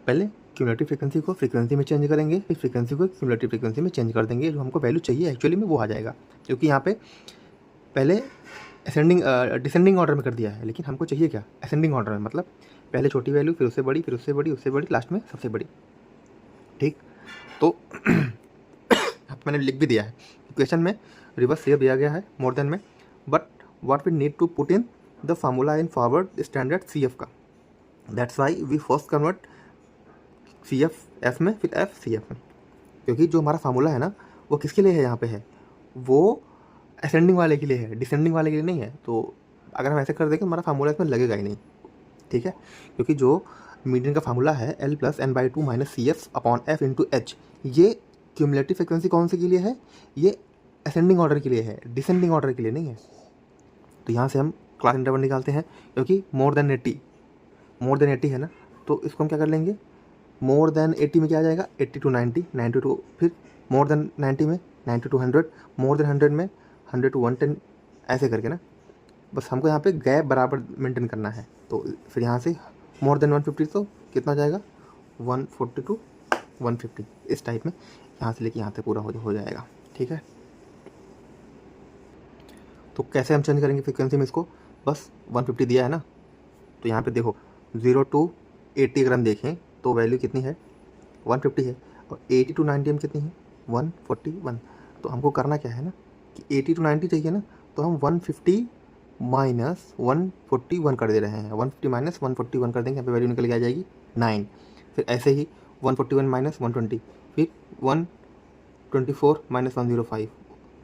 पहले क्यूमुलेटिव फ्रिक्वेंसी को फ्रीक्वेंसी में चेंज करेंगे, फिर फ्रीक्वेंसी को क्यूमुलेटिव फ्रिक्वेंसी में चेंज कर देंगे, जो हमको वैल्यू चाहिए एक्चुअली में वो आ जाएगा। क्योंकि यहाँ पे पहले असेंडिंग डिसेंडिंग ऑर्डर में कर दिया है, लेकिन हमको चाहिए क्या, असेंडिंग ऑर्डर में, मतलब पहले छोटी वैल्यू, फिर उससे बड़ी, फिर उससे बड़ी, उससे बड़ी, लास्ट में सबसे बड़ी। ठीक, तो अब मैंने लिख भी दिया है क्वेश्चन में, रिवर्स शेप दिया गया है मोर देन में, but what we need to put in the formula in forward standard C F का, that's why we first convert C F F में, फिर एफ सी एफ में। क्योंकि जो हमारा फार्मूला है ना वो किसके लिए है, यहाँ पे है वो असेंडिंग वाले के लिए है, डिसेंडिंग वाले के लिए नहीं है। तो अगर हम ऐसे कर देंगे हमारा फार्मूला इसमें लगेगा ही नहीं। ठीक है, क्योंकि जो मीडियन का फार्मूला है L + n/2 - CF/F × H, ये क्यूमुलेटिव फ्रिक्वेंसी कौन से के लिए है, ये असेंडिंग ऑर्डर के लिए है, डिसेंडिंग ऑर्डर के लिए नहीं है। तो यहाँ से हम क्लास इंटरवल निकालते हैं, क्योंकि मोर देन 80 है ना, तो इसको हम क्या कर लेंगे, मोर देन 80 में क्या आ जाएगा, 80 to 90, 90 to, फिर मोर देन 90 में 90 to 100, मोर देन 100 में 100 to 110, ऐसे करके ना, बस हमको यहाँ पे गैप बराबर मेंटेन करना है। तो फिर यहाँ से मोर देन 150 तो कितना जाएगा, 140 to 150, इस टाइप में यहाँ से लेके यहाँ तक पूरा हो जाएगा। ठीक है, तो कैसे हम चेंज करेंगे फ्रिक्वेंसी में इसको, बस 150 दिया है ना, तो यहाँ पे देखो 0 to 80 अगर हम देखें तो वैल्यू कितनी है, 150 है, और 80 to 90 में कितनी है, 141। तो हमको करना क्या है ना कि 80 to 90 चाहिए ना, तो हम 150 - 141 कर दे रहे हैं, 150 - 141 कर देंगे, यहाँ पे वैल्यू निकल के आ जाएगी 9। फिर ऐसे ही 141 - 120, फिर 124 - 105,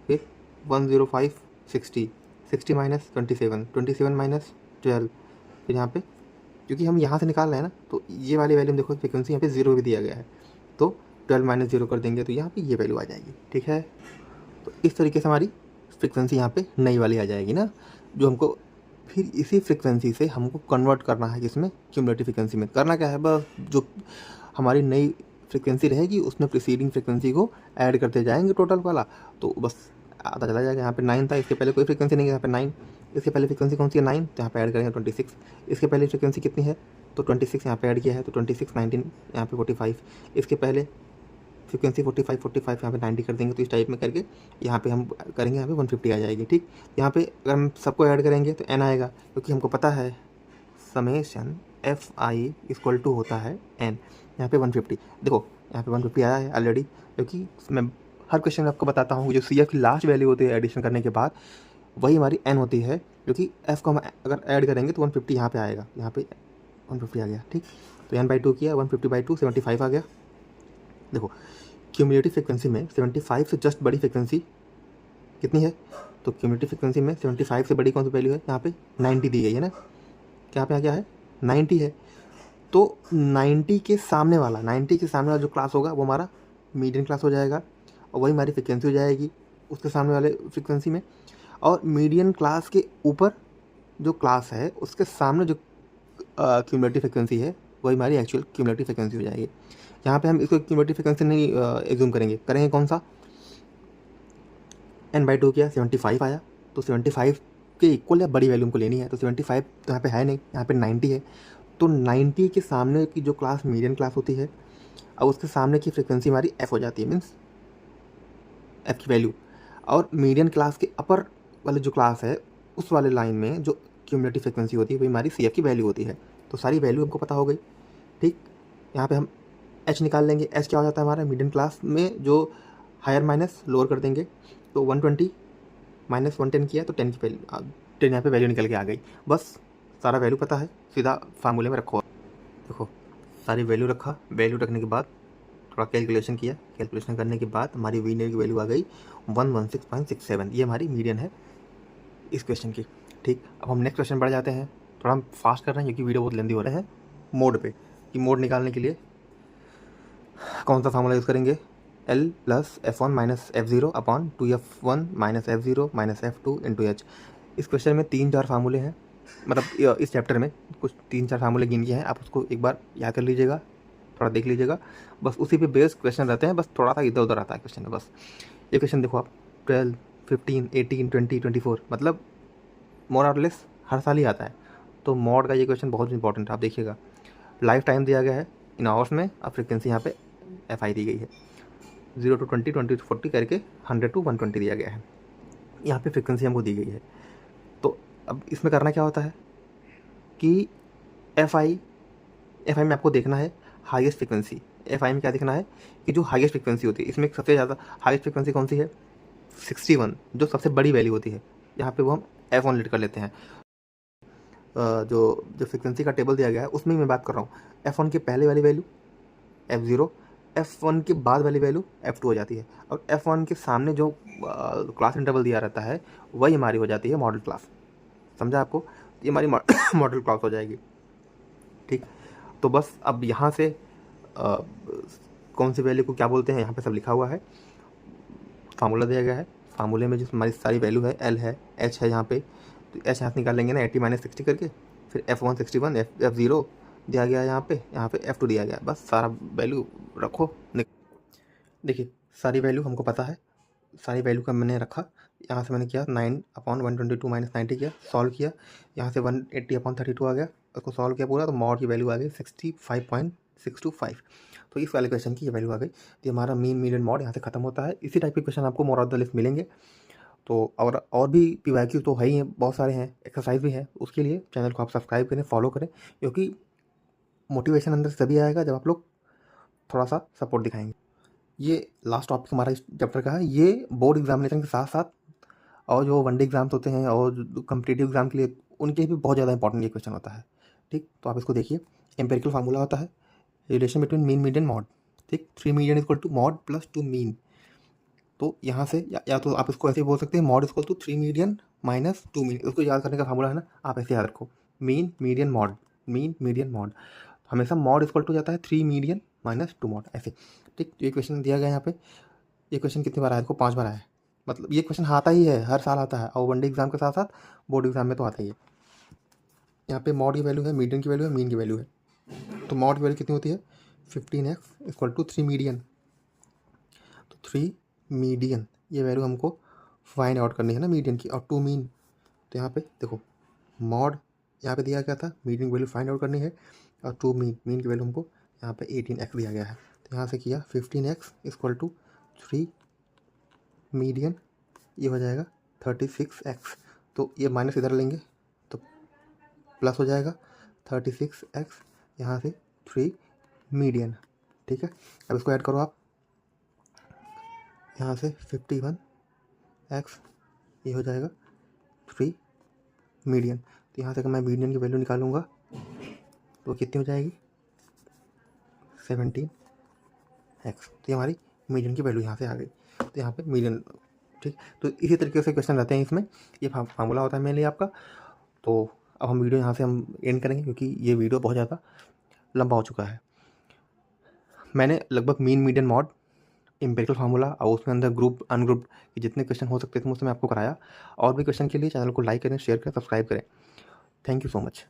फिर 105 60, 60 - 27, 27 - 12, फिर यहाँ पे क्योंकि हम यहाँ से निकाल रहे हैं ना, तो ये वाली वैल्यू देखो फ्रिक्वेंसी यहाँ पे 0 भी दिया गया है, तो 12 - 0 कर देंगे तो यहाँ पे ये वैल्यू आ जाएगी। ठीक है, तो इस तरीके से हमारी फ्रिक्वेंसी यहाँ पे नई वाली आ जाएगी ना, जो हमको फिर इसी फ्रिक्वेंसी से हमको कन्वर्ट करना है, जिसमें क्यूमुलेटिव फ्रिक्वेंसी में करना क्या है, बस जो हमारी नई फ्रिक्वेंसी रहेगी उसमें प्रीसीडिंग फ्रिक्वेंसी को ऐड करते जाएंगे टोटल वाला, तो बस आता चला जाएगा। यहाँ पे 9 था, इसके पहले कोई फ्रिक्वेंसी नहीं है, यहाँ पे 9, इसके पहले फ्रिक्वेंसी कौन सी है, 9, तो यहाँ पे ऐड करेंगे 26, इसके पहले फ्रिक्वेंसी कितनी है, तो 26 यहाँ पे ऐड किया है, तो 26 19 यहाँ पे 45, इसके पहले फ्रिक्वेंसी 45 यहाँ पे 90 कर देंगे, तो इस टाइप में करके यहाँ पे हम करेंगे, यहाँ पे 150 आ जाएगी। ठीक, यहाँ पे अगर हम सबको ऐड करेंगे तो n आएगा, क्योंकि हमको पता है समेशन fi = होता है n, यहाँ पे 150, देखो यहाँ पे 150 आया है ऑलरेडी, क्योंकि मैं हर क्वेश्चन में आपको बताता हूँ जो CF की लास्ट वैल्यू होती है एडिशन करने के बाद, वही हमारी n होती है, क्योंकि f को हम अगर ऐड करेंगे तो 150 यहाँ पे आएगा, यहाँ पे 150 आ गया। ठीक, तो n/2 किया, 150/2 75 आ गया। देखो क्यूमुलेटिव फ्रिक्वेंसी में 75 से जस्ट बड़ी फ्रिक्वेंसी कितनी है, तो क्यूमुलेटिव फ्रिक्वेंसी में 75 से बड़ी कौन सी वैल्यू है, यहाँ पे 90 दी गई है ना, यहाँ पे क्या है 90 है, तो 90 के सामने वाला जो क्लास होगा वो हमारा मीडियन क्लास हो जाएगा, और वही हमारी फ्रिक्वेंसी हो जाएगी उसके सामने वाले फ्रिक्वेंसी में। और मीडियन क्लास के ऊपर जो क्लास है उसके सामने जो क्यूमुलेटिव फ्रिक्वेंसी है वही हमारी एक्चुअल क्यूमुलेटिव फ्रिक्वेंसी हो जाएगी। यहाँ पे हम इसको क्यूमुलेटिव फ्रिक्वेंसी नहीं एज्यूम करेंगे कौन सा, n/2 किया 75 आया, तो 75 के इक्वल या बड़ी वैल्यू हमको लेनी है, तो 75 तो यहाँ पे है नहीं, यहाँ पे 90 है, तो 90 के सामने की जो क्लास मीडियन क्लास होती है, अब उसके सामने की फ्रिक्वेंसी हमारी f हो जाती है, मीन्स f की वैल्यू, और मीडियन क्लास के अपर वाले जो क्लास है उस वाले लाइन में जो क्यूमुलेटिव फ्रिक्वेंसी होती है वही हमारी CF की वैल्यू होती है। तो सारी वैल्यू हमको पता हो गई। ठीक, यहाँ पे हम h निकाल लेंगे, h क्या हो जाता है हमारा मीडियम क्लास में, जो हायर माइनस लोअर कर देंगे, तो 120 - 110 किया तो 10 की वैल्यू 10 यहाँ पे वैल्यू निकल के आ गई। बस सारा वैल्यू पता है, सीधा फार्मूले में रखो। देखो सारी वैल्यू रखा, वैल्यू रखने के बाद थोड़ा कैलकुलेशन किया, कैलकुलेशन करने के बाद हमारी वी की वैल्यू आ गई 116.67, ये हमारी मीडियन है इस क्वेश्चन की। ठीक, अब हम नेक्स्ट क्वेश्चन बढ़ जाते हैं, थोड़ा हम फास्ट कर रहे हैं क्योंकि वीडियो बहुत लेंदी हो रहे हैं। मोड पे, कि मोड निकालने के लिए कौन सा फार्मूला यूज़ करेंगे, L + f1 - f0 2f1 - f0 - f2 × h। इस क्वेश्चन में 3-4 फार्मूले हैं, मतलब इस चैप्टर में कुछ 3-4 फार्मूले गिन किए हैं, आप उसको एक बार याद कर लीजिएगा, थोड़ा देख लीजिएगा, बस उसी पे बेस्ड क्वेश्चन रहते हैं, बस थोड़ा सा इधर उधर आता है क्वेश्चन में। बस ये क्वेश्चन देखो आप, 12, 15, 18, 20, 24, मतलब मोर और लेस हर साल ही आता है। तो मॉड का ये क्वेश्चन बहुत इंपॉर्टेंट है। आप देखिएगा, लाइफ टाइम दिया गया है इन आवर्स में, और फ्रिक्वेंसी यहाँ पे एफ दी गई है। 0 to 20, 20 to 40 करके 100 to 120 दिया गया है। यहाँ पे फ्रिक्वेंसी हमको दी गई है। तो अब इसमें करना क्या होता है कि एफ आई में आपको देखना है हाईएस्ट फ्रिक्वेंसी। एफ में क्या देखना है कि जो हाईएस्ट फ्रिक्वेंसी होती है, इसमें सबसे ज़्यादा हाईएस्ट फ्रिक्वेंसी कौन सी है? 61, जो सबसे बड़ी वैल्यू होती है। यहाँ पे वो हम F1 लीड कर लेते हैं। जो फ्रिक्वेंसी का टेबल दिया गया है उसमें मैं बात कर रहा हूँ। F1 के पहले वाली वैल्यू F0, F1 के बाद वाली वैल्यू F2 हो जाती है, और F1 के सामने जो क्लास इंटरवल दिया रहता है वही हमारी हो जाती है मॉडल क्लास। समझा आपको? ये हमारी मॉडल क्लास हो जाएगी। ठीक, तो बस अब यहाँ से कौन सी वैल्यू को क्या बोलते हैं यहाँ पे सब लिखा हुआ है, फार्मूला दिया गया है। फार्मूले में जो हमारी सारी वैल्यू है, L है, H है यहाँ पे, तो H यहाँ से निकाल लेंगे ना, 80 - 60 करके। फिर F1 61, F0 दिया गया है यहाँ पे F2 दिया गया है। बस सारा वैल्यू रखो। देखिए सारी वैल्यू हमको पता है, सारी वैल्यू का मैंने रखा। यहाँ से मैंने किया 9/122 - 90 किया, सॉल्व किया। यहाँ से 180/32 आ गया, उसको सॉल्व किया पूरा, तो मॉड की वैल्यू आ गई 65.625। तो इस वाले क्वेश्चन की ये वैल्यू आ गई। तो हमारा मीन मीडियन मॉड यहाँ से खत्म होता है। इसी टाइप के क्वेश्चन आपको मोर ऑफ द लिस्ट मिलेंगे। तो और भी PYQ तो है ही हैं, बहुत सारे हैं, एक्सरसाइज भी हैं। उसके लिए चैनल को आप सब्सक्राइब करें, फॉलो करें, क्योंकि मोटिवेशन अंदर से तभी आएगा जब आप लोग थोड़ा सा सपोर्ट दिखाएंगे। ये लास्ट टॉपिक हमारा इस चैप्टर का है। ये बोर्ड एग्जामिनेशन के साथ साथ और जो वनडे एग्जाम्स होते हैं और जो कम्पिटिटिव एग्जाम के लिए, उनके लिए भी बहुत ज़्यादा इंपॉर्टेंट ये क्वेश्चन होता है। ठीक, तो आप इसको देखिए। एम्पेरिकल फार्मूला होता है relation between mean median mode. ठीक, 3 median equal to mode plus 2 mean. तो यहाँ से या तो आप इसको ऐसे बोल सकते हैं, mode equal to 3 median minus 2 mean. उसको याद करने का फार्मूला है ना, आप ऐसे याद रखो, mean median mod, mean median mod. हमेशा मॉड इक्वल टू जाता है 3 मीडियन माइनस 2 मॉड, ऐसे। ठीक, तो ये क्वेश्चन दिया गया है यहाँ पे। ये क्वेश्चन कितनी बार आया? इसको 5 बार आया है। मतलब ये क्वेश्चन आता ही है, हर साल आता है, और वनडे एग्जाम के साथ साथ बोर्ड एग्जाम में तो आता ही है। यहाँ पे मॉड की वैल्यू है, मीडियन की वैल्यू है, मीन की वैल्यू है। तो मॉड की वैल्यू कितनी होती है? 15x equal to 3 median. तो 3 मीडियन, ये वैल्यू हमको फाइंड आउट करनी है ना मीडियन की, और 2 मीन। तो यहाँ पे देखो, मॉड यहाँ पे दिया गया था, मीडियन की वैल्यू फाइंड आउट करनी है, और 2 मीन की वैल्यू हमको यहाँ पे 18x दिया गया है। तो यहाँ से किया 15x इक्वल टू 3 मीडियन, ये हो जाएगा 36x। तो ये माइनस इधर लेंगे तो प्लस हो जाएगा 36x, यहाँ से 3 मीडियन। ठीक है, अब इसको ऐड करो आप, यहाँ से 51x, ये हो जाएगा 3 मीडियन। तो यहाँ से अगर मैं मीडियन की वैल्यू निकालूंगा तो कितनी हो जाएगी? 17x। तो ये हमारी मीडियन की वैल्यू यहाँ से आ गई। तो यहाँ पे मीडियन। ठीक, तो इसी तरीके से क्वेश्चन रहते हैं इसमें। ये फार्मूला होता है मेरे लिए आपका। तो अब हम वीडियो यहाँ से हम एंड करेंगे, क्योंकि ये वीडियो बहुत ज़्यादा लंबा हो चुका है। मैंने लगभग mean median mod, empirical formula और उसमें अंदर ग्रुप अनग्रुप के जितने क्वेश्चन हो सकते थे उसमें आपको कराया। और भी क्वेश्चन के लिए चैनल को लाइक करें, शेयर करें, सब्सक्राइब करें। Thank you so much.